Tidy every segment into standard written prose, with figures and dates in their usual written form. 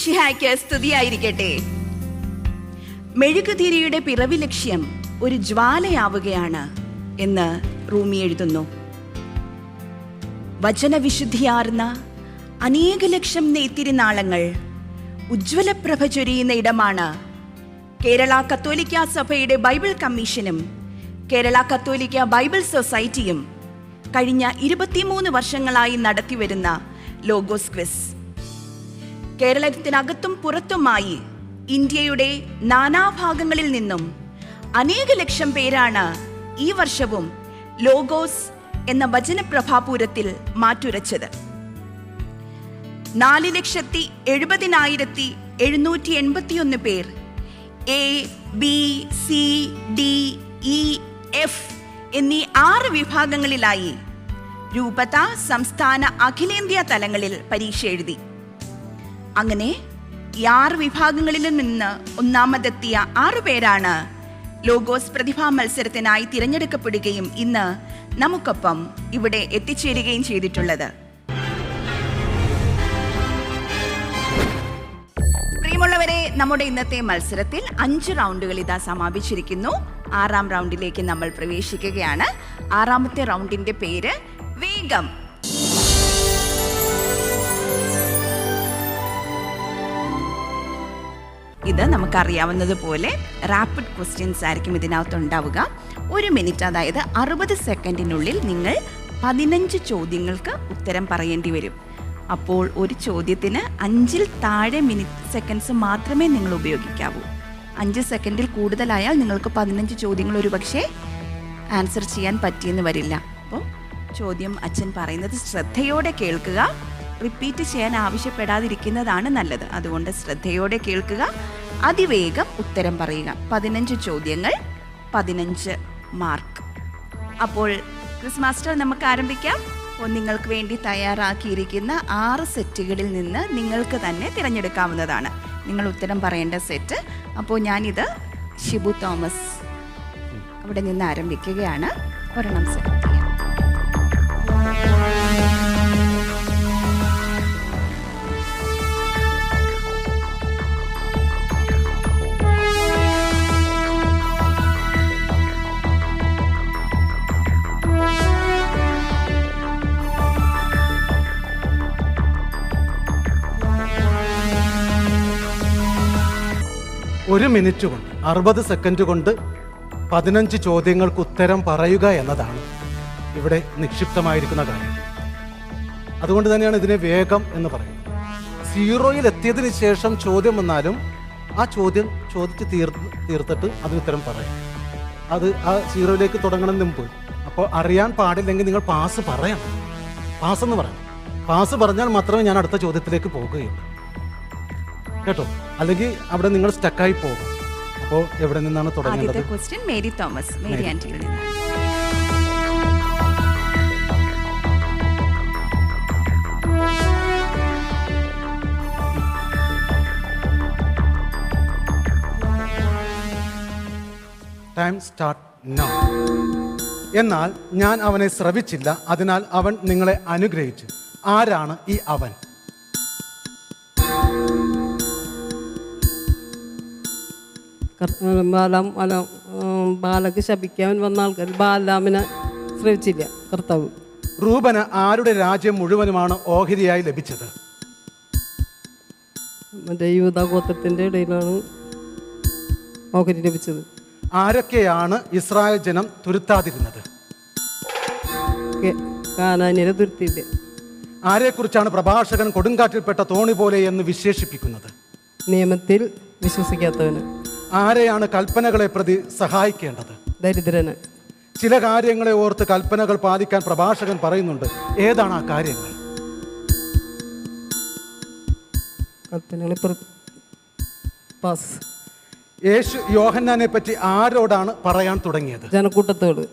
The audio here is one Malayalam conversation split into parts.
മിശിഹായ്ക്ക് സ്തുതിയായിരിക്കട്ടെ. മെഴുകുതിരിയുടെ പിറവി ലക്ഷ്യം ഒരു ജ്വാലയാവുകയാണ് എന്ന് റൂമി എഴുതുന്നു. വചനവിശുദ്ധിയാർന്ന അനേക ലക്ഷം നെയ്ത്തിരിനാളങ്ങൾ ഉജ്ജ്വലപ്രഭ ചൊരിയുന്ന ഇടമാണ് കേരള കത്തോലിക്ക സഭയുടെ ബൈബിൾ കമ്മീഷനും കേരള കത്തോലിക്ക ബൈബിൾ സൊസൈറ്റിയും കഴിഞ്ഞ 23 വർഷങ്ങളായി നടത്തിവരുന്ന ലോഗോസ് ക്വിസ്. കേരളത്തിനകത്തും പുറത്തുമായി ഇന്ത്യയുടെ നാനാഭാഗങ്ങളിൽ നിന്നും അനേക ലക്ഷം പേരാണ് ഈ വർഷവും ലോഗോസ് എന്ന വചനപ്രഭാപൂരത്തിൽ മാറ്റുരച്ചത്. 4,70,70,781 പേർ A, B, C, D, E, F എന്നീ 6 വിഭാഗങ്ങളിലായി രൂപത, സംസ്ഥാന, അഖിലേന്ത്യാ തലങ്ങളിൽ പരീക്ഷ എഴുതി. അങ്ങനെ ഈ 6 വിഭാഗങ്ങളിൽ നിന്ന് ഒന്നാമതെത്തിയ 6 പേരാണ് ലോഗോസ് പ്രതിഭാ മത്സരത്തിനായി തിരഞ്ഞെടുക്കപ്പെടുകയും ഇന്ന് നമുക്കൊപ്പം ഇവിടെ എത്തിച്ചേരുകയും ചെയ്തിട്ടുള്ളത്. പ്രിയമുള്ളവരെ, നമ്മുടെ ഇന്നത്തെ മത്സരത്തിൽ 5 റൗണ്ടുകൾ ഇതാ സമാപിച്ചിരിക്കുന്നു. 6ാം റൗണ്ടിലേക്ക് നമ്മൾ പ്രവേശിക്കുകയാണ്. 6ാമത്തെ റൗണ്ടിന്റെ പേര് വേഗം. ഇത് നമുക്കറിയാവുന്നതുപോലെ റാപ്പിഡ് ക്വസ്റ്റ്യൻസ് ആയിരിക്കും ഇതിനകത്ത് ഉണ്ടാവുക. 1 മിനിറ്റ്, അതായത് 60 സെക്കൻഡിനുള്ളിൽ നിങ്ങൾ 15 ചോദ്യങ്ങൾക്ക് ഉത്തരം പറയേണ്ടി വരും. അപ്പോൾ ഒരു ചോദ്യത്തിന് 5-ൽ താഴെ സെക്കൻഡ്സ് മാത്രമേ നിങ്ങൾ ഉപയോഗിക്കാവൂ. 5 സെക്കൻഡിൽ കൂടുതലായാൽ നിങ്ങൾക്ക് 15 ചോദ്യങ്ങൾ ഒരു പക്ഷേ ആൻസർ ചെയ്യാൻ പറ്റിയെന്ന് വരില്ല. അപ്പോൾ ചോദ്യം അച്ഛൻ പറയുന്നത് ശ്രദ്ധയോടെ കേൾക്കുക. റിപ്പീറ്റ് ചെയ്യാൻ ആവശ്യപ്പെടാതിരിക്കുന്നതാണ് നല്ലത്. അതുകൊണ്ട് ശ്രദ്ധയോടെ കേൾക്കുക, അതിവേഗം ഉത്തരം പറയുക. 15 ചോദ്യങ്ങൾ, 15 മാർക്ക്. അപ്പോൾ ക്വിസ് മാസ്റ്റർ, നമുക്ക് ആരംഭിക്കാം. അപ്പോൾ നിങ്ങൾക്ക് വേണ്ടി തയ്യാറാക്കിയിരിക്കുന്ന 6 സെറ്റുകളിൽ നിന്ന് നിങ്ങൾക്ക് തന്നെ തിരഞ്ഞെടുക്കാവുന്നതാണ് നിങ്ങൾ ഉത്തരം പറയേണ്ട സെറ്റ്. അപ്പോൾ ഞാനിത് ഷിബു തോമസ് അവിടെ നിന്ന് ആരംഭിക്കുകയാണ്. ഒരെണ്ണം സെലക്ട് ചെയ്യാം. ഒരു മിനിറ്റ് കൊണ്ട് 60 സെക്കൻഡ് കൊണ്ട് 15 ചോദ്യങ്ങൾക്ക് ഉത്തരം പറയുക എന്നതാണ് ഇവിടെ നിക്ഷിപ്തമായിരിക്കുന്ന കാര്യം. അതുകൊണ്ട് തന്നെയാണ് ഇതിനെ വേഗം എന്ന് പറയുന്നത്. 0-ൽ എത്തിയതിന് ശേഷം ചോദ്യം വന്നാലും ആ ചോദ്യം ചോദിച്ച് തീർത്തിട്ട് അതിന് ഉത്തരം പറയാം. അത് ആ 0-ലേക്ക് തുടങ്ങണം മുമ്പ്. അപ്പോൾ അറിയാൻ പാടില്ലെങ്കിൽ നിങ്ങൾ പാസ് പറയണം. പാസ് എന്ന് പറയണം. പാസ് പറഞ്ഞാൽ മാത്രമേ ഞാൻ അടുത്ത ചോദ്യത്തിലേക്ക് പോകുകയുള്ളൂ കേട്ടോ. അല്ലെങ്കിൽ അവിടെ നിങ്ങൾ സ്റ്റക്കായി പോകും. അപ്പോൾ എവിടെ നിന്നാണ് തുടങ്ങേണ്ടത്? ക്വസ്റ്റ്യൻ മേരി തോമസ്, മേരി ആന്റിയിൽ നിന്ന്. Time start now. എന്നാൽ ഞാൻ അവനെ ശ്രവിച്ചില്ല, അതിനാൽ അവൻ നിങ്ങളെ അനുഗ്രഹിച്ചു. ആരാണ് ഈ അവൻ? ബാലക്ക് ശപിക്കാൻ വന്ന ആൾക്കാർ ബാലാമിനെ ശ്രമിച്ചില്ല കർത്താവ്. റൂബന് ആരുടെ രാജ്യം മുഴുവനുമാണ് ഓഹരിയായി ലഭിച്ചത്? മറ്റേ യൂദാ ഗോത്രത്തിന്റെ ഇടയിലാണ് ഓഹരി ലഭിച്ചത്. ആരൊക്കെയാണ് ഇസ്രായേൽ ജനം തുരുത്താതിരുന്നത്? കാനാന്യരെ തുരുത്തിയില്ല. ആരെക്കുറിച്ചാണ് പ്രഭാഷകൻ കൊടുങ്കാറ്റിൽപ്പെട്ട തോണി പോലെ എന്ന് വിശേഷിപ്പിക്കുന്നത്? നിയമത്തിൽ വിശ്വസിക്കാത്തവന്. ആരെയാണ് കൽപ്പനകളെ പ്രതി സഹായിക്കേണ്ടത്? ദരിദ്രന്. ചില കാര്യങ്ങളെ ഓർത്ത് കൽപ്പനകൾ പാലിക്കാൻ പ്രഭാഷകൻ പറയുന്നുണ്ട്. ഏതാണ് ആ കാര്യങ്ങൾ? യേശു യോഹന്നാനെ പറ്റി ആരോടാണ് പറയാൻ തുടങ്ങിയത്? ജനക്കൂട്ടത്തോട്.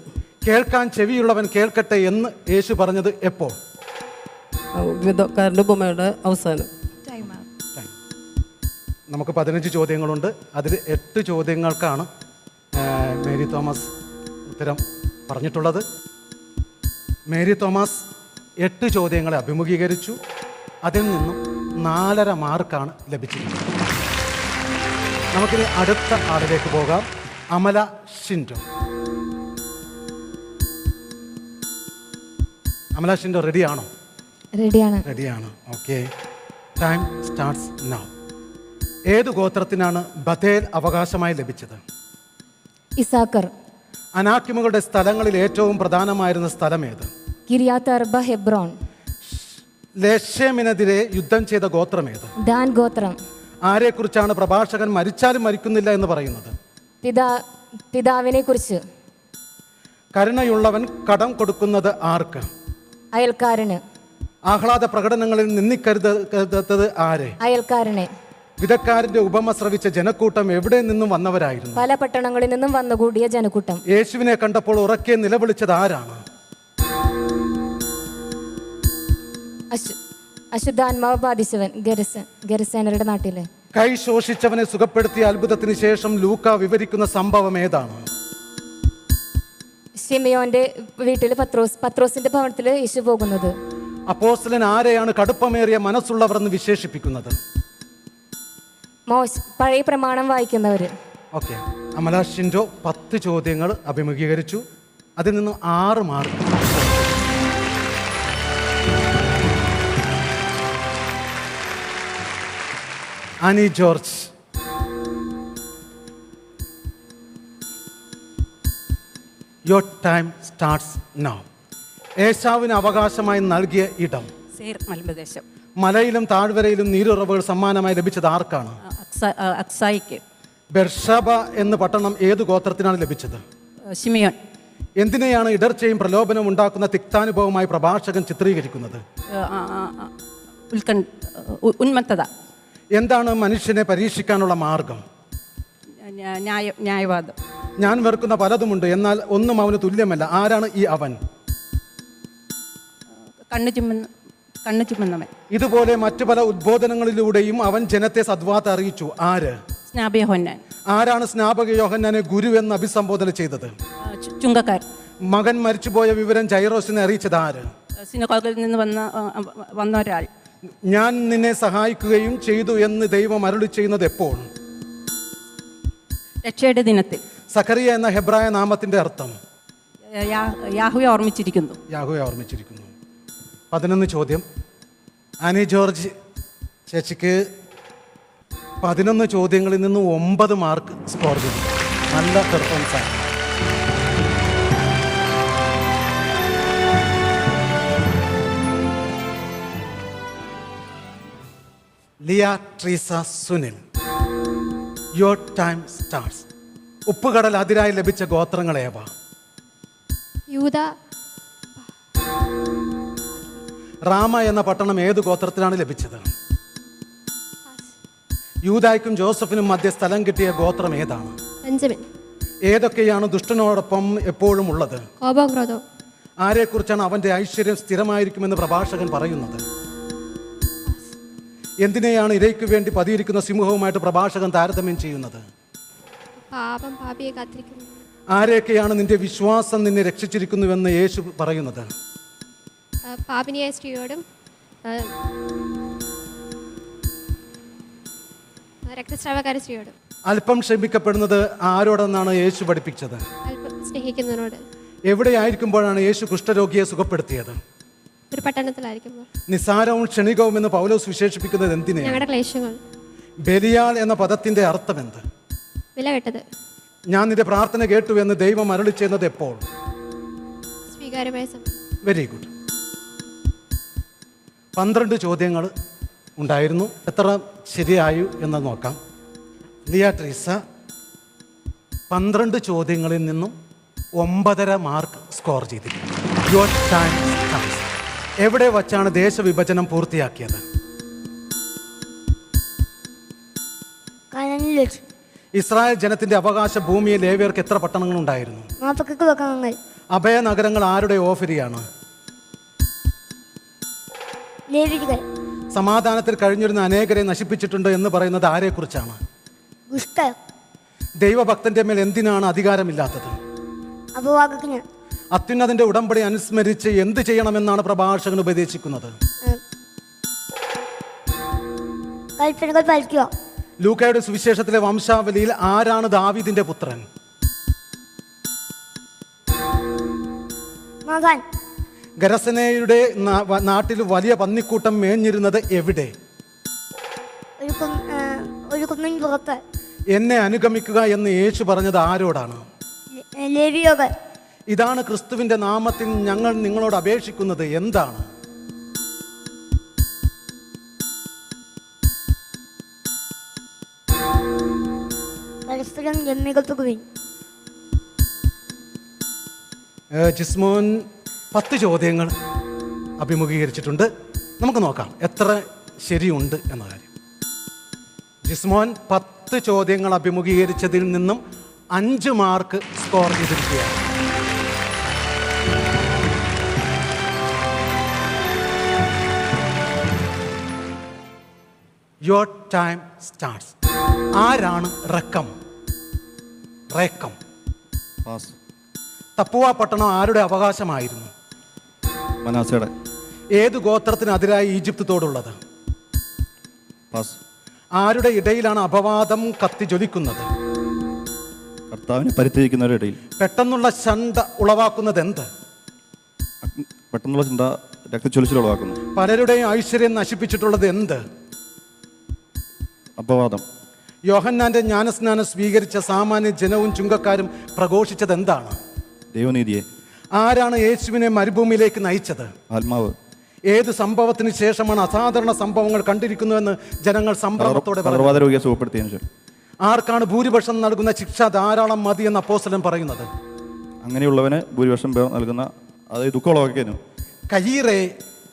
കേൾക്കാൻ ചെവിയുള്ളവൻ കേൾക്കട്ടെ എന്ന് യേശു പറഞ്ഞത് എപ്പോൾ? ഉപമയുടെ അവസാനം. നമുക്ക് 15 ചോദ്യങ്ങളുണ്ട്. അതിൽ 8 ചോദ്യങ്ങൾക്കാണ് മേരി തോമസ് ഉത്തരം പറഞ്ഞിട്ടുള്ളത്. മേരി തോമസ് 8 ചോദ്യങ്ങളെ അഭിമുഖീകരിച്ചു. അതിൽ നിന്നും 4.5 മാർക്കാണ് ലഭിച്ചിരിക്കുന്നത്. നമുക്കിനി അടുത്ത ആളിലേക്ക് പോകാം. അമല ഷിൻഡോ. അമല ഷിൻഡോ റെഡിയാണോ? റെഡിയാണ്. Okay, time starts now. ഏത് ഗോത്രത്തിനാണ് ബഥേൽ അവകാശമായി ലഭിച്ചത്? ഇസാക്കർ. അനാക്കിമുകളുടെ സ്ഥലങ്ങളിൽ ഏറ്റവും പ്രധാനമായിരുന്ന സ്ഥലം ഏത്? കിരിയാത്ത് അർബ, ഹെബ്രോൺ. ലേശേമിനെതിരെ യുദ്ധം ചെയ്ത ഗോത്രം ഏത്? ദാൻ ഗോത്രം. ആരെക്കുറിച്ചാണ് പ്രഭാഷകൻ മരിച്ചാലും മരിക്കുന്നില്ല എന്ന് പറയുന്നത്? പിതാവിനെ കുറിച്ച്. കരുണയുള്ളവൻ കടം കൊടുക്കുന്നത് ആർക്ക്? അയൽക്കാരന്. ആഹ്ലാദ പ്രകടനങ്ങളിൽ നിന്നിക്കരുതത് ആരെ? അയൽക്കാരനെ. വിധക്കാരന്റെ ഉപമ ശ്രവിച്ച ജനക്കൂട്ടം എവിടെ നിന്നും വന്നവരായിരുന്നു? പല പട്ടണങ്ങളിൽ നിന്നും വന്നുകൂടിയ ജനക്കൂട്ടം. യേശുവിനെ കണ്ടപ്പോൾ ഉറക്കെ നിലവിളിച്ചത് ആരാണ്? അശുദ്ധാത്മാവ് ബാധിച്ചവൻ. ഗെരസേനരുടെ നാട്ടിലെ. കൈ ശോഷിച്ചവനെ സുഖപ്പെടുത്തിയ അത്ഭുതത്തിന് ശേഷം ലൂക്ക വിവരിക്കുന്ന സംഭവം ഏതാണ്? ശിമയോന്റെ വീട്ടിൽ പത്രോസിന്റെ ഭവനത്തിൽ യേശു പോകുന്നത്. അപ്പോസ്തലൻ ആരെയാണ് കടുപ്പമേറിയ മനസ്സുള്ളവർ എന്ന് വിശേഷിപ്പിക്കുന്നത്? പഴയ പ്രമാണം വായിക്കുന്നവര്. ഓക്കെ, അമല ഷിൻഡോ 10 ചോദ്യങ്ങൾ അഭിമുഖീകരിച്ചു. അതിൽ നിന്നും 6 mark. Annie George. Your time starts now. ഏശാവിന് അവകാശമായി നൽകിയ ഇടം? സേർ മലമ്പ്രദേശം. മലയിലും താഴ്വരയിലും നീരുറവുകൾ സമ്മാനമായി ലഭിച്ചത് ആർക്കാണ്? അക്സായിക്ക്. ബെർഷബ എന്ന പട്ടണം ഏതു ഗോത്രത്തിനാണ് ലഭിച്ചത്? ശിമയോൻ. എന്തിനെയാണ് ഇടർച്ചയും പ്രലോഭനവും ഉണ്ടാക്കുന്ന തിക്താനുഭവമായി പ്രഭാഷകൻ ചിത്രീകരിക്കുന്നത്? ഉന്മത്തത. എന്താണ് മനുഷ്യനെ പരീക്ഷിക്കാനുള്ള മാർഗം? ന്യായവാദം. ഞാൻ വെറുക്കുന്ന പലതുമുണ്ട്, എന്നാൽ ഒന്നും അവന് തുല്യമല്ല. ആരാണ് ഈ അവൻ? കണ്ണു ചുമന്നവൻ. ഇതുപോലെ മറ്റു പല ഉദ്ബോധനങ്ങളിലൂടെയും അവൻ ജനത്തെ സദ്വാർത്ത അറിയിച്ചു. ആര്? സ്നാപക യോഹന്നാൻ. ആരാണ് സ്നാപക യോഹന്നാനെ ഗുരു എന്ന് അഭിസംബോധന ചെയ്തത്? ചുങ്കക്കാർ. മകൻ മരിച്ചുപോയ വിവരം ജൈറോസിനെ അറിയിച്ചത് ആര്? സിനഗോഗിൽ നിന്ന് വന്ന ഒരാൾ. ഞാൻ നിന്നെ സഹായിക്കുകയും ചെയ്തു എന്ന് ദൈവം അരുളി ചെയ്യുന്നത് എപ്പോൾ? രക്ഷയുടെ ദിനത്തിൽ. സഖറിയ എന്ന ഹെബ്രായ നാമത്തിന്റെ അർത്ഥം? യാഹുവെ ഓർമ്മിച്ചിരിക്കുന്നു. യാഹുവെ ഓർമ്മിച്ചിരിക്കുന്നു. 11 ചോദ്യം. ആനി ജോർജ് ചേച്ചിക്ക് 11 ചോദ്യങ്ങളിൽ നിന്ന് 9 മാർക്ക് സ്കോർ ചെയ്തു. നല്ല പെർഫോമൻസ് ആണ്. Liya Treesa Sunil. Your time starts. ഉപ്പുകടൽ അതിരായി ലഭിച്ച ഗോത്രങ്ങൾ ഏവ? യൂദ. റാമ എന്ന പട്ടണം ഏതു ഗോത്രത്തിലാണ് ലഭിച്ചത്? യൂദായ്ക്കും ജോസഫിനും മധ്യ സ്ഥലം കിട്ടിയ ഗോത്രം ഏതാണ്? ബെഞ്ചമിൻ. ഏതൊക്കെയാണ് ദുഷ്ടനോടൊപ്പം എപ്പോഴും ഉള്ളത്? കോപം, ക്രോധം. ആരെക്കുറിച്ചാണ് അവന്റെ ഐശ്വര്യം സ്ഥിരമായിരിക്കുമെന്ന് പ്രഭാഷകൻ പറയുന്നത്? എന്തിനെയാണ് ഇരയ്ക്ക് വേണ്ടി പതിയിരിക്കുന്ന സിംഹവുമായിട്ട് പ്രഭാഷകൻ താരതമ്യം ചെയ്യുന്നത്? പാപം പാപിയെ കാത്തിരിക്കുന്നു. ആരെയൊക്കെയാണ് നിന്റെ വിശ്വാസം നിന്നെ രക്ഷിച്ചിരിക്കുന്നുവെന്ന് യേശു പറയുന്നത്? പാപിനിയായ സ്ത്രീയോടും രക്തസ്രാവകാര സ്ത്രീയോടും. അല്പം ക്ഷമിക്കപ്പെടുന്നത് ആരോടെന്നാണ് യേശു പഠിപ്പിച്ചത്? അല്പം സ്നേഹിക്കുന്നതിനോട്. എവിടെയായിരിക്കുമ്പോഴാണ് യേശു കുഷ്ഠരോഗിയെ സുഖപ്പെടുത്തിയത്? ഒരു പട്ടണത്തിലായിരിക്കുമ്പോൾ. നിസാരവും ക്ഷണികവും എന്ന് പൗലോസ് വിശേഷിപ്പിക്കുന്നത് എന്തിനെ? ഞങ്ങളുടെ ക്ലേശങ്ങൾ. ബലിയാൽ എന്ന പദത്തിന്റെ അർത്ഥം എന്ത്? വില കെട്ടത്. ഞാൻ നിന്റെ പ്രാർത്ഥന കേട്ടു എന്ന് ദൈവം അരുളി ചെയ്യുന്നത് എപ്പോൾ? സ്വീകാര്യമായ സമയം. Very good. 12 ചോദ്യങ്ങൾ ഉണ്ടായിരുന്നു. എത്ര ശരിയായി എന്ന് നോക്കാം. ലിയ ട്രീസ 12 ചോദ്യങ്ങളിൽ നിന്നും 9.5 മാർക്ക് സ്കോർ ചെയ്തിരിക്കുന്നു. Your time starts. എവിടെ വച്ചാണ് ദേശവിഭജനം പൂർത്തിയാക്കിയത്? ഇസ്രായേൽ ജനത്തിന്റെ അവകാശ ഭൂമിയിൽ ലേവ്യർക്ക് എത്ര പട്ടണങ്ങൾ ഉണ്ടായിരുന്നു? അഭയ നഗരങ്ങൾ ആരുടെ ഓഹരിയാണ്? സമാധാനത്തിൽ കഴിഞ്ഞിരുന്ന അനേകരെ നശിപ്പിച്ചിട്ടുണ്ട് എന്ന് പറയുന്നത് ആരെക്കുറിച്ചാണ്? ദൈവഭക്തന്റെ മേൽ എന്തിനാണ് അധികാരമില്ലാത്തത്? അത്യുന്നതിന്റെ ഉടമ്പടി അനുസ്മരിച്ച് എന്ത് ചെയ്യണമെന്നാണ് പ്രഭാഷകൻ ഉപദേശിക്കുന്നത്? കൽപ്പനകൾ പാലിക്കുക. ലൂക്കായുടെ സുവിശേഷത്തിലെ വംശാവലിയിൽ ആരാണ് ദാവീദിന്റെ പുത്രൻ? മകൻ. ഗരസനയുടെ നാട്ടിൽ വലിയ പന്നിക്കൂട്ടം മേഞ്ഞിരുന്നത് എവിടെ? ഒരു കുന്നിൻ പുറത്ത്. എന്നെ അനുഗമിക്കുക എന്ന് യേശു പറഞ്ഞത് ആരോടാണ്? ലേവിയോകൾ. ഇതാണ് ക്രിസ്തുവിന്റെ നാമത്തിൽ ഞങ്ങൾ നിങ്ങളോട് അപേക്ഷിക്കുന്നത്. എന്താണ്? പരസ്പരം ജന്മികത്തുകയും. ജിസ്മോൻ 10 ചോദ്യങ്ങൾ അഭിമുഖീകരിച്ചിട്ടുണ്ട്. നമുക്ക് നോക്കാം എത്ര ശരിയുണ്ട് എന്ന കാര്യം. ജിസ്മോൻ 10 ചോദ്യങ്ങൾ അഭിമുഖീകരിച്ചതിൽ നിന്നും 5 മാർക്ക് സ്കോർ ചെയ്തിരിക്കുകയാണ്. Your time starts. ആരാണ് റക്കം? റേക്കം. പാസ്. തപ്പുവ പട്ടണം ആരുടെ അവകാശമായിരുന്നു? മനാസയുടെ. ഏത് ഗോത്രത്തിനെതിരായി ഈജിപ്ത് തോടുള്ളത്? പാസ്. ആരുടെ ഇടയിലാണ് അപവാദം കത്തി ജ്വലിക്കുന്നത്? കർത്താവിനെ പരിത്യജിക്കുന്നവരുടെ ഇടയിൽ. പെട്ടെന്നുള്ള ശണ്ട ഉളവാക്കുന്നത് എന്ത്? പെട്ടെന്നുള്ള ചിന്ത രക്തച്ചൊലിച്ചിൽ ഉളവാക്കുന്നു. പലരുടെയും ഐശ്വര്യം നശിപ്പിച്ചിട്ടുള്ളത് എന്ത്? അപവാദം. യോഹന്നാന്റെ ജ്ഞാനസ്നാനം സ്വീകരിച്ച സാമാന്യ ജനവും ചുങ്കക്കാരും പ്രഘോഷിച്ചത് എന്താണ്? ദൈവനീതിയെ. ആരാണ് യേശുവിനെ മരുഭൂമിയിലേക്ക് നയിച്ചത്? ആത്മാവ്. ഏത് സംഭവത്തിന് ശേഷമാണ് അസാധാരണ സംഭവങ്ങൾ കണ്ടിരിക്കുന്നുവെന്ന് ജനങ്ങൾ സംഭ്രമത്തോടെ പറഞ്ഞു? തളർവാദ രോഗിയെ സുഖപ്പെടുത്തിയതിനു ശേഷം. ആർക്കാണ് ഭൂരിപക്ഷം നൽകുന്ന ശിക്ഷ ധാരാളം മതി എന്ന് അപ്പോസ്തലൻ പറയുന്നത്? അങ്ങനെയുള്ളവന് ഭൂരിപക്ഷം പേർ നൽകുന്ന, അതായത് ദുഃഖം ഉളവാക്കിയതിനു. കയീറേ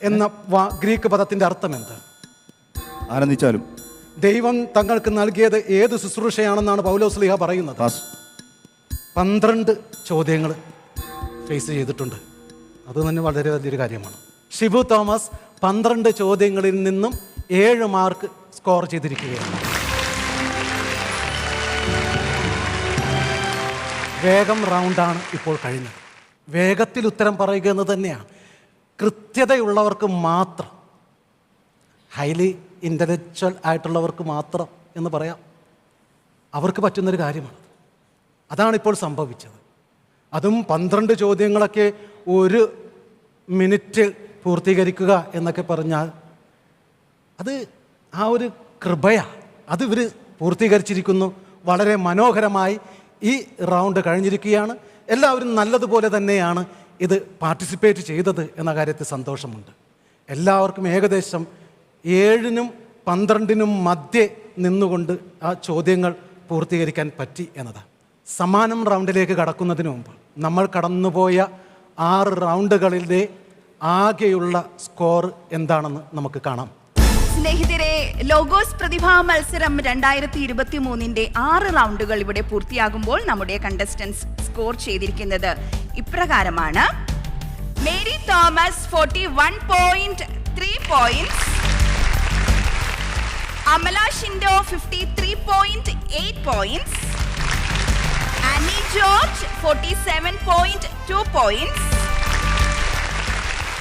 എന്ന ഗ്രീക്ക് പദത്തിന്റെ അർത്ഥം എന്ത്? ആനന്ദിച്ചാലും. ദൈവം തങ്ങൾക്ക് നൽകിയത് ഏത് ശുശ്രൂഷയാണെന്നാണ് പൗലോസ്ലീഹ പറയുന്നത്? പാസ്. 12 ചോദ്യങ്ങൾ ഫേസ് ചെയ്തിട്ടുണ്ട്. അത് തന്നെ വളരെ വലിയൊരു കാര്യമാണ്. ഷിബു തോമസ് 12 ചോദ്യങ്ങളിൽ നിന്നും 7 മാർക്ക് സ്കോർ ചെയ്തിരിക്കുകയാണ്. വേഗം റൗണ്ടാണ് ഇപ്പോൾ കഴിഞ്ഞത്. വേഗത്തിൽ ഉത്തരം പറയുക എന്ന് തന്നെയാണ്. കൃത്യതയുള്ളവർക്ക് മാത്രം, ഹൈലി ഇൻ്റലക്ച്വൽ ആയിട്ടുള്ളവർക്ക് മാത്രം എന്ന് പറയാം, അവർക്ക് പറ്റുന്നൊരു കാര്യമാണ്. അതാണിപ്പോൾ സംഭവിച്ചത്. അതും 12 ചോദ്യങ്ങളൊക്കെ 1 മിനിറ്റിൽ പൂർത്തീകരിക്കുക എന്നൊക്കെ പറഞ്ഞാൽ അത് ആ ഒരു കൃപയാണ്. അത് ഇവർ പൂർത്തീകരിച്ചിരിക്കുന്നു. വളരെ മനോഹരമായി ഈ റൗണ്ട് കഴിഞ്ഞിരിക്കുകയാണ്. എല്ലാവരും നല്ലതുപോലെ തന്നെയാണ് ഇത് പാർട്ടിസിപ്പേറ്റ് ചെയ്തത് എന്ന കാര്യത്തിൽ സന്തോഷമുണ്ട്. എല്ലാവർക്കും ഏകദേശം 7നും 12നും മധ്യേ നിന്നുകൊണ്ട് ആ ചോദ്യങ്ങൾ പൂർത്തീകരിക്കാൻ പറ്റി എന്നതാണ്. സമാനം റൗണ്ടിലേക്ക് കടക്കുന്നതിന് മുമ്പ് നമ്മൾ കടന്നുപോയ 6 റൗണ്ടുകളിലെ ആകെയുള്ള സ്കോർ എന്താണെന്ന് നമുക്ക് കാണാം. സ്നേഹിതരെ, ലോഗോസ് പ്രതിഭാ മത്സരം 2023 6 റൗണ്ടുകൾ ഇവിടെ പൂർത്തിയാകുമ്പോൾ നമ്മുടെ കണ്ടസ്റ്റൻസ് സ്കോർ ചെയ്തിരിക്കുന്നത് ഇപ്രകാരമാണ്. Mary Thomas 41.3 points, Amala Shindo 53.8 points, Annie George 47.2 points,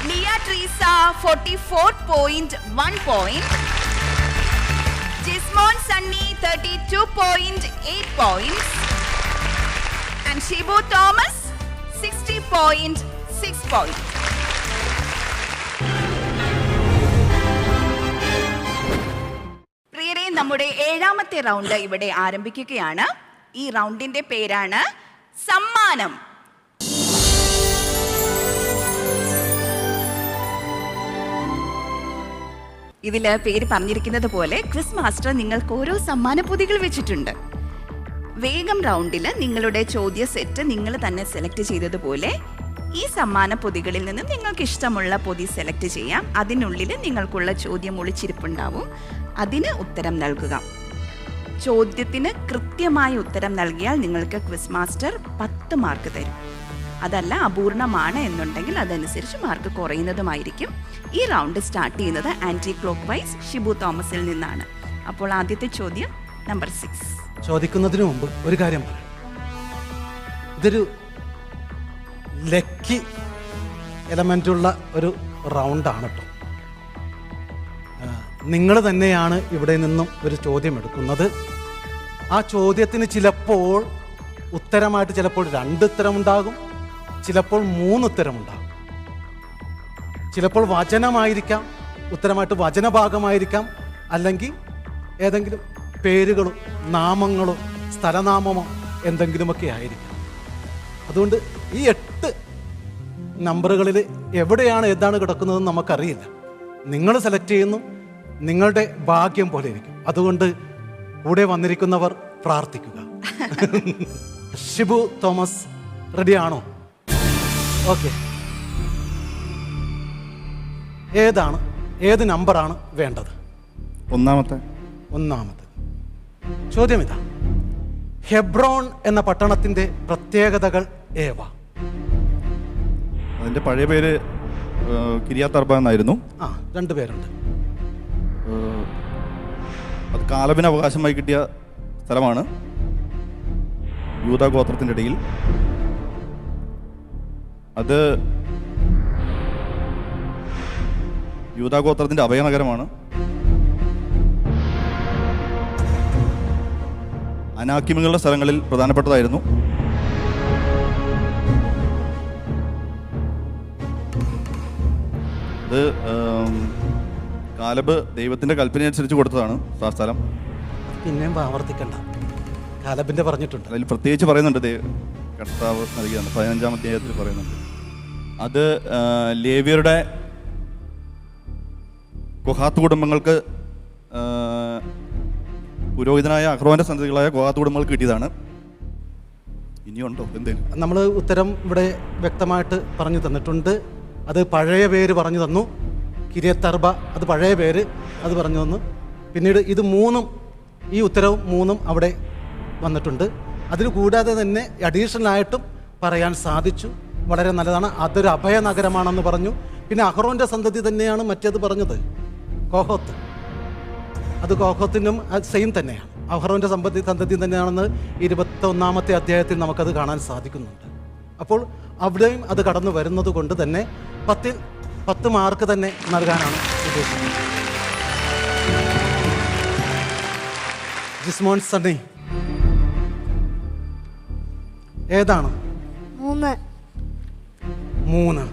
Liya Treesa 44.1 point, Jismon Sunny 32.8 points, and Shibu Thomas 60.6 point. പ്രിയരെ, നമ്മുടെ 7ാമത്തെ റൗണ്ട് ഇവിടെ ആരംഭിക്കുകയാണ്. ഈ റൗണ്ടിന്റെ പേരാണ് സമ്മാനം. ഇതിൽ പേര് പറഞ്ഞിരിക്കുന്നത് പോലെ ക്വിസ് മാസ്റ്റർ നിങ്ങൾക്ക് ഓരോ സമ്മാന പൊതികൾ വെച്ചിട്ടുണ്ട്. വേഗം റൗണ്ടിൽ നിങ്ങളുടെ ചോദ്യ സെറ്റ് നിങ്ങൾ തന്നെ സെലക്ട് ചെയ്തതുപോലെ ഈ സമ്മാന പൊതികളിൽ നിന്ന് നിങ്ങൾക്ക് ഇഷ്ടമുള്ള പൊതി സെലക്ട് ചെയ്യാം. അതിനുള്ളിൽ നിങ്ങൾക്കുള്ള ചോദ്യം ഒളിച്ചിരിപ്പുണ്ടാവും. അതിന് ഉത്തരം നൽകുക. ചോദ്യത്തിന് കൃത്യമായ ഉത്തരം നൽകിയാൽ നിങ്ങൾക്ക് ക്വിസ് മാസ്റ്റർ 10 മാർക്ക് തരും. അതല്ല അപൂർണമാണ് എന്നുണ്ടെങ്കിൽ അതനുസരിച്ച് മാർക്ക് കുറയുന്നതുമായിരിക്കും. ഈ റൗണ്ട് സ്റ്റാർട്ട് ചെയ്യുന്നത് ആൻറ്റി ക്ലോക്ക് വൈസ് ഷിബു തോമസിൽ നിന്നാണ്. അപ്പോൾ ആദ്യത്തെ ചോദ്യം നമ്പർ 6. ചോദിക്കുന്നതിന് മുമ്പ് ഒരു കാര്യം പറയാം. ഇതൊരു ലക്കി എലമെൻ്റുള്ള ഒരു റൗണ്ടാണ് കേട്ടോ. നിങ്ങൾ തന്നെയാണ് ഇവിടെ നിന്നും ഒരു ചോദ്യം എടുക്കുന്നത്. ആ ചോദ്യത്തിന് ചിലപ്പോൾ ഉത്തരമായിട്ട് ചിലപ്പോൾ 2 ഉത്തരമുണ്ടാകും, ചിലപ്പോൾ 3 ഉത്തരമുണ്ടാകും. ചിലപ്പോൾ വചനമായിരിക്കാം, ഉത്തരമായിട്ട് വചനഭാഗമായിരിക്കാം, അല്ലെങ്കിൽ ഏതെങ്കിലും പേരുകളോ നാമങ്ങളോ സ്ഥലനാമമോ എന്തെങ്കിലുമൊക്കെ ആയിരിക്കാം. അതുകൊണ്ട് ഈ 8 നമ്പറുകളിൽ എവിടെയാണ് ഏതാണ് കിടക്കുന്നതെന്ന് നമുക്കറിയില്ല. നിങ്ങൾ സെലക്ട് ചെയ്യുന്നു, നിങ്ങളുടെ ഭാഗ്യം പോലെ ഇരിക്കും. അതുകൊണ്ട് കൂടെ വന്നിരിക്കുന്നവർ പ്രാർത്ഥിക്കുക. ഷിബു തോമസ് റെഡിയാണോ? ഓക്കെ. ഏത് നമ്പറാണ് വേണ്ടത്? ഒന്നാമത്തെ ചോദ്യം ഇതാ. ഹെബ്രോൺ എന്ന പട്ടണത്തിന്റെ പ്രത്യേകതകൾ ഏവ? അതിൻ്റെ പഴയ പേര് കിരിയാത്ത് അർബ എന്നായിരുന്നു. 2 പേരുണ്ട്. അത് കാലബിന് അവകാശമായി കിട്ടിയ സ്ഥലമാണ്. യൂദാ ഗോത്രത്തിൻ്റെ ഇടയിൽ അത് യൂദാ ഗോത്രത്തിൻ്റെ അഭയനഗരമാണ്. അനാക്കിമുകളുടെ സ്ഥലങ്ങളിൽ പ്രധാനപ്പെട്ടതായിരുന്നു. അത് കാലബ് ദൈവത്തിൻ്റെ കൽപ്പന അനുസരിച്ച് കൊടുത്തതാണ് ആ സ്ഥലം. പിന്നെയും ആവർത്തിക്കണ്ട, കാലബിന്റെ പറഞ്ഞിട്ടുണ്ട്. അതിൽ പ്രത്യേകിച്ച് പറയുന്നുണ്ട്, കർത്താവ് നൽകിയാണ് 15-ാം അധ്യായത്തിൽ പറയുന്നുണ്ട്. അത് ലേവ്യരുടെ കൊഹാത്ത് കുടുംബങ്ങൾക്ക്, പുരോഹിതനായ അഹ്റോന്റെ സന്തതികളായ കൊഹാത്ത് കുടുംബങ്ങൾക്ക് കിട്ടിയതാണ്. ഇനിയുണ്ടോ എന്തെങ്കിലും? നമ്മൾ ഉത്തരം ഇവിടെ വ്യക്തമായിട്ട് പറഞ്ഞു തന്നിട്ടുണ്ട്. അത് പഴയ പേര് പറഞ്ഞു തന്നു. കിരിയത്ത് അർബ അത് പഴയ പേര്, അത് പറഞ്ഞു തന്നു. പിന്നീട് ഇത് 3 ഈ ഉത്തരവും 3 അവിടെ വന്നിട്ടുണ്ട്. അതിൽ കൂടാതെ തന്നെ അഡീഷണൽ ആയിട്ടും പറയാൻ സാധിച്ചു. വളരെ നല്ലതാണ്. അതൊരു അഭയനഗരമാണെന്ന് പറഞ്ഞു. പിന്നെ അഹ്റോന്റെ സന്തതി തന്നെയാണ് മറ്റേത് പറഞ്ഞത്, കോഹോത്ത്. അത് കോഹോത്തിനും സെയിം തന്നെയാണ്, അഹ്റോന്റെ സന്തതി തന്നെയാണെന്ന് 21-ാമത്തെ അധ്യായത്തിൽ നമുക്കത് കാണാൻ സാധിക്കുന്നുണ്ട്. അപ്പോൾ അവിടെയും അത് കടന്നു വരുന്നത് കൊണ്ട് തന്നെ 10-ൽ 10 മാർക്ക് തന്നെ നൽകാനാണ് ഉദ്ദേശിക്കുന്നത്. ജിസ്മോൻ സണ്ണി, ഏതാണ്? 3.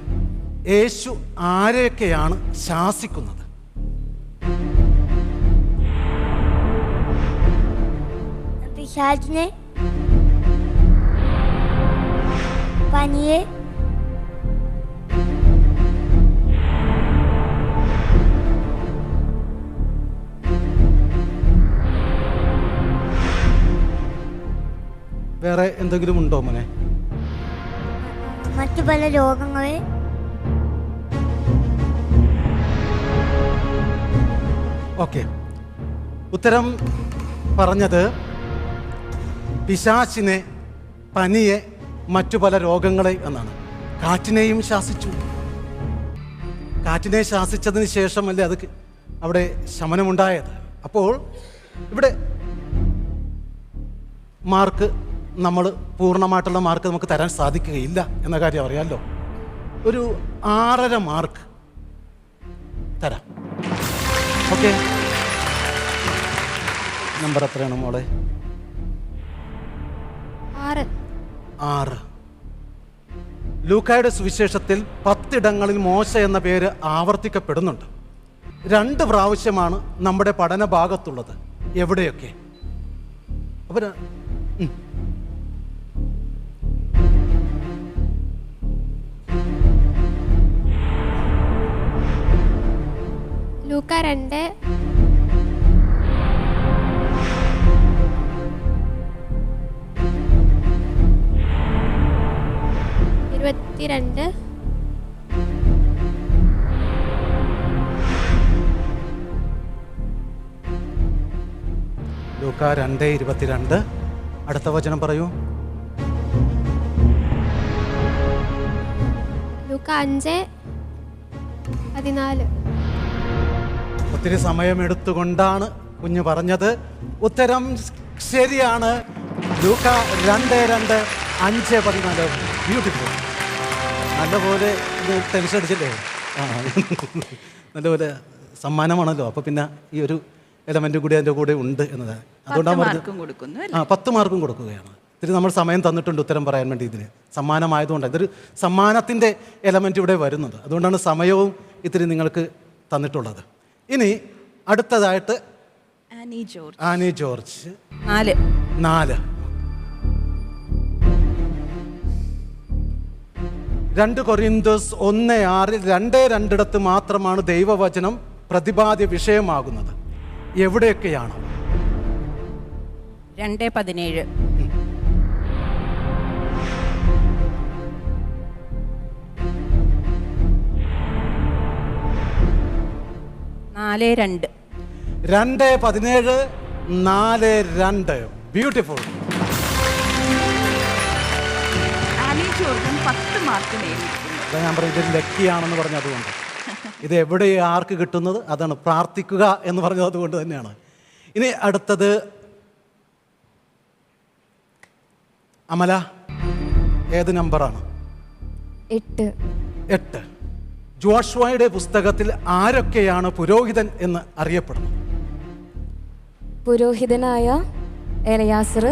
യേശു ആരെയൊക്കെയാണ് ശാസിക്കുന്നത്? പിശാചിനെ, പനിയെ, വേറെ എന്തെങ്കിലും ഉണ്ടോ മോനെ? മറ്റു പല രോഗങ്ങളെ, ഓക്കെ. ഉത്തരം പറഞ്ഞത് പിശാചിനെ, പനിയെ, മറ്റു പല രോഗങ്ങളെ എന്നാണ്. കാറ്റിനെയും ശാസിച്ചു. കാറ്റിനെ ശാസിച്ചതിന് ശേഷമല്ലേ അത് അവിടെ ശമനമുണ്ടായത്. അപ്പോൾ ഇവിടെ മാർക്ക് നമ്മൾ പൂർണ്ണമായിട്ടുള്ള മാർക്ക് നമുക്ക് തരാൻ സാധിക്കുകയില്ല എന്ന കാര്യം അറിയാമല്ലോ. ഒരു 6.5 മാർക്ക് തരാം. ഓക്കെ. നമ്പർ എത്രയാണ് മോളെ? 6. ലൂക്കായുടെ സുവിശേഷത്തിൽ 10 ഇടങ്ങളിൽ മോശ എന്ന പേര് ആവർത്തിക്കപ്പെടുന്നുണ്ട്. 2 പ്രാവശ്യമാണ് നമ്മുടെ പഠന ഭാഗത്തുള്ളത്. എവിടെയൊക്കെ? അപ്പോൾ ലൂക്ക 2, ലൂക്ക 2:22. അടുത്ത വചനം പറയൂ. ലൂക്ക 5:14. ഒത്തിരി സമയമെടുത്തുകൊണ്ടാണ് കുഞ്ഞ് പറഞ്ഞത്. ഉത്തരം ശരിയാണ്. ലൂക്ക 2:2, 5:14. ബ്യൂട്ടിഫുൾ. നല്ലപോലെ ഇത് ടെൻഷൻ അടിച്ചില്ലേ? നല്ലപോലെ സമ്മാനമാണല്ലോ, അപ്പോൾ പിന്നെ ഈ ഒരു എലമെൻറ്റും കൂടി അതിൻ്റെ കൂടെ ഉണ്ട് എന്നതാണ്. 10 മാർക്കും കൊടുക്കുന്നു അല്ലേ? 10 മാർക്കും കൊടുക്കുകയാണ്. ഇത്തിരി നമ്മൾ സമയം തന്നിട്ടുണ്ട് ഉത്തരം പറയാൻ വേണ്ടി. ഇതിന് സമ്മാനമായതുകൊണ്ട് ഇതൊരു സമ്മാനത്തിൻ്റെ എലമെൻറ്റ് ഇവിടെ വരുന്നത്. അതുകൊണ്ടാണ് സമയവും ഇത്തിരി നിങ്ങൾക്ക് തന്നിട്ടുള്ളത്. ഇനി അടുത്തതായിട്ട് ആനി ജോർജ് 4. 2 കൊരിന്തോസ് 1:6 2 മാത്രമാണ് ദൈവവചനം പ്രതിപാദ്യ വിഷയമാകുന്നത്. എവിടെയൊക്കെയാണ്? 2:17. 4:2. 2:17 4:2. ബ്യൂട്ടിഫുൾ. ആനി ജോർജും 10 മാർക്ക് നേടിയിരിക്കുന്നു. അതാ ഞാൻ പറയും ഇതൊരു ലക്കിയാണെന്ന് പറഞ്ഞത്. അതുകൊണ്ട് ഇത് എവിടെ ആർക്ക് കിട്ടുന്നത് അതാണ് പ്രാർത്ഥിക്കുക എന്ന് പറഞ്ഞത്. അതുകൊണ്ട് തന്നെയാണ്. ഇനി അടുത്തത് അമല, ഏത് നമ്പറാണ്? 8. ജോഷ്വായുടെ പുസ്തകത്തിൽ ആരൊക്കെയാണ് പുരോഹിതൻ എന്ന് അറിയപ്പെടുന്നത്? പുരോഹിതനായ എലയാസർ,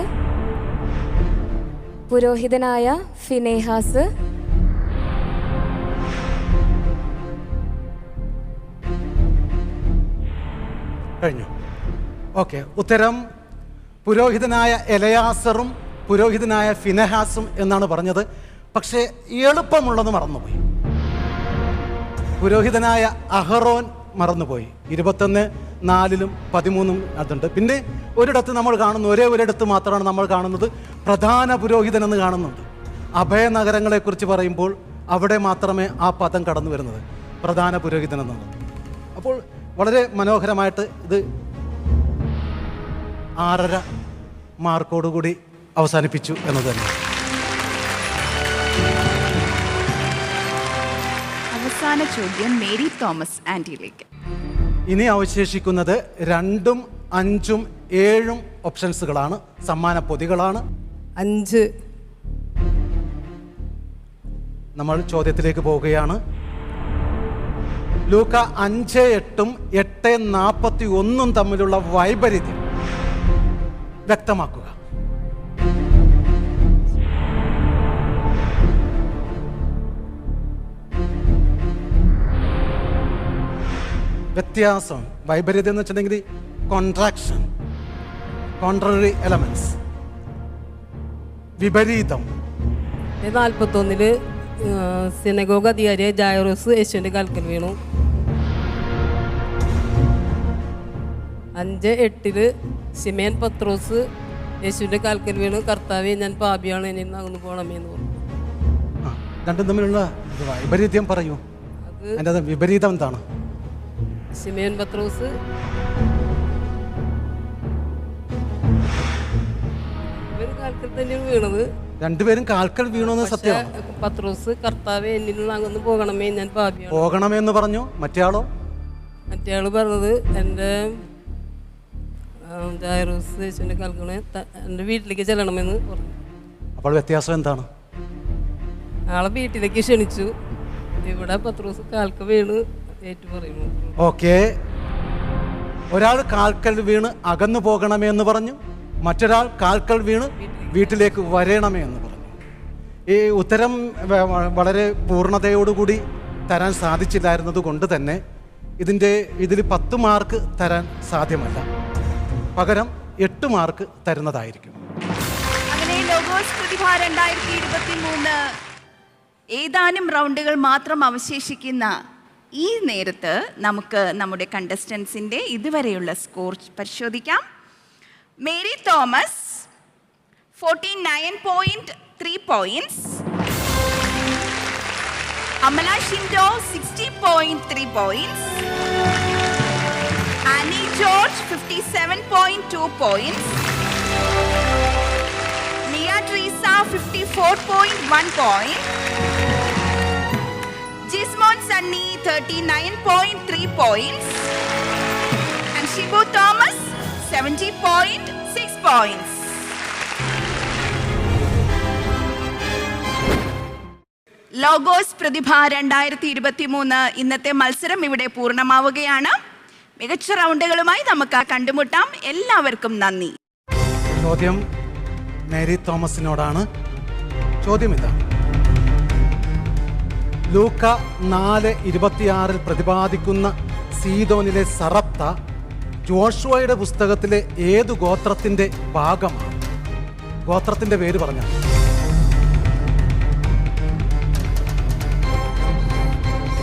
പുരോഹിതനായ ഫിനെഹാസ്, കഴിഞ്ഞു. ഓക്കെ, ഉത്തരം പുരോഹിതനായ എലയാസറും പുരോഹിതനായ ഫിനെഹാസും എന്നാണ് പറഞ്ഞത്. പക്ഷേ എളുപ്പമുള്ളത് മറന്നുപോയി. പുരോഹിതനായ അഹറോൻ മറന്നുപോയി. 21:4 13 അതുണ്ട്. പിന്നെ ഒരിടത്ത് നമ്മൾ കാണുന്നു, ഒരിടത്ത് മാത്രമാണ് നമ്മൾ കാണുന്നത് പ്രധാന പുരോഹിതൻ എന്ന് കാണുന്നുണ്ട്. അഭയനഗരങ്ങളെക്കുറിച്ച് പറയുമ്പോൾ അവിടെ മാത്രമേ ആ പദം കടന്നു വരുന്നത്, പ്രധാന പുരോഹിതൻ എന്നുള്ളത്. അപ്പോൾ വളരെ മനോഹരമായിട്ട് ഇത് 6.5 മാർക്കോടുകൂടി അവസാനിപ്പിച്ചു എന്നത് തന്നെ. അവസാന ചോദ്യം മേരി തോമസ് ആൻറ്റിയിലേക്ക്. ഇനി അവശേഷിക്കുന്നത് 2, 5, 7 ഓപ്ഷൻസുകളാണ്, സമ്മാന പൊതികളാണ്. 5. നമ്മൾ ചോദ്യത്തിലേക്ക് പോവുകയാണ്. ലൂക്ക 5:8 8:41 തമ്മിലുള്ള വൈപരീത്യം വ്യക്തമാക്കുക. വ്യത്യാസം, വൈപരീത്യം എന്ന് വെച്ചിട്ടുണ്ടെങ്കിൽ കോൺട്രാക്ഷൻ, കോൺട്രറി എലമെന്റ്സ്, വിപരീതം. 41 സിനഗോഗ് അധികാരിയായ ജായറോസ് യേശുവിൻ്റെ കാൽക്കൽ വീണു. 5:8 ശിമേൻ പത്രോസ് യേശുവിൻ്റെ കാൽക്കൽ വീണു, കർത്താവേ ഞാൻ പാപിയാണ്, എന്നിൽ നിന്ന് അകന്നു പോകണമേ എന്ന് പറഞ്ഞു. രണ്ടും തമ്മിലുള്ള വൈപരീത്യം പറയൂ. അതിൻ്റെ വിപരീതം എന്താണ്? ശിമേൻ പത്രോസ് കാൽക്കൽ തന്നെയാണ് വീണത്. രണ്ടുപേരും കാൽക്കൽ വീണു സത്യമാണ്. പത്രോസ് കർത്താവേ എന്നിൽ നിന്ന് അകന്നു പോകണമേ ഞാൻ പാപിയാണ് പോകണമെന്ന് പറഞ്ഞു. മറ്റേയാളോ? മറ്റേയാള് പറഞ്ഞത് എൻ്റെ ജായറോസ് യേശുവിൻ്റെ കാൽക്കണെ എൻ്റെ വീട്ടിലേക്ക് ചെല്ലണമെന്ന് പറഞ്ഞു. അപ്പോൾ വ്യത്യാസം എന്താണ്? ആളെ വീട്ടിലേക്ക് ക്ഷണിച്ചു. ഇവിടെ പത്രോസ് കാൽക്ക വീണ് ഏറ്റു പറയുന്നു. ഓക്കെ, ഒരാൾ കാൽക്കൽ വീണ് അകന്നു പോകണമേ എന്ന് പറഞ്ഞു, മറ്റൊരാൾ കാൽക്കൽ വീണ് വീട്ടിലേക്ക് വരണമേ എന്ന് പറഞ്ഞു. ഈ ഉത്തരം വളരെ പൂർണ്ണതയോടുകൂടി തരാൻ സാധിച്ചില്ലായിരുന്നത് കൊണ്ട് തന്നെ ഇതിൽ 10 മാർക്ക് തരാൻ സാധ്യമല്ല. പകരം 8 മാർക്ക് തരുന്നതായിരിക്കും. അങ്ങനെ ലോഗോസ് പ്രതിഭ 2023 ഏതാനും റൗണ്ടുകൾ മാത്രം അവശേഷിക്കുന്ന ഈ നേരത്ത് നമുക്ക് നമ്മുടെ കണ്ടസ്റ്റൻസിൻ്റെ ഇതുവരെയുള്ള സ്കോർ പരിശോധിക്കാം. Mary Thomas 49.3 points, Amala Shindo 60.3 points, Annie George 57.2 points, Miya Treesa 54.1 points, Jismon Sunny 39.3 points, and Shibu Thomas 70.6 points. Logos Prathibha 2023 ഇന്നത്തെ മത്സരം ഇവിടെ പൂർണ്ണമാവുകയാണ്. മികച്ച റൗണ്ടുകളുമായി നമുക്ക് കണ്ടുമുട്ടാം. എല്ലാവർക്കും നന്ദി. ചോദ്യം മേരി തോമസിനോടാണ്. ചോദ്യം ഇതാണ്: ലൂക്ക 4:26 പ്രതിപാദിക്കുന്ന സീദോനിലെ സറപ്ത ജോഷുവയുടെ പുസ്തകത്തിലെ ഏതു ഗോത്രത്തിന്റെ ഭാഗമാണ്? ഗോത്രത്തിന്റെ പേര് പറഞ്ഞാൽ.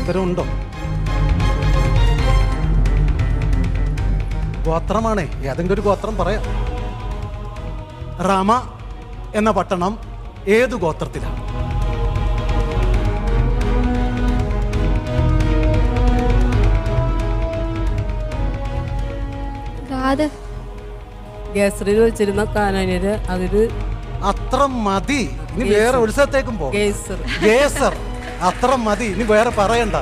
ഉത്തരവുണ്ടോ? ഗോത്രമാണേ, ഏതെങ്കിലും ഒരു ഗോത്രം പറയാം. റമ എന്ന പട്ടണം ഏതു ഗോത്രത്തിലാണ്? ഗാദ്. ഗേസറിൽ വെച്ചിരുന്ന കാനാന്യര് അതില് അത്ര മതി. ഇനി വേറെ ഉത്സവത്തേക്കും പോകും. Gazer gazer. അത്ര മതി, ഇനി വേറെ പറയണ്ട.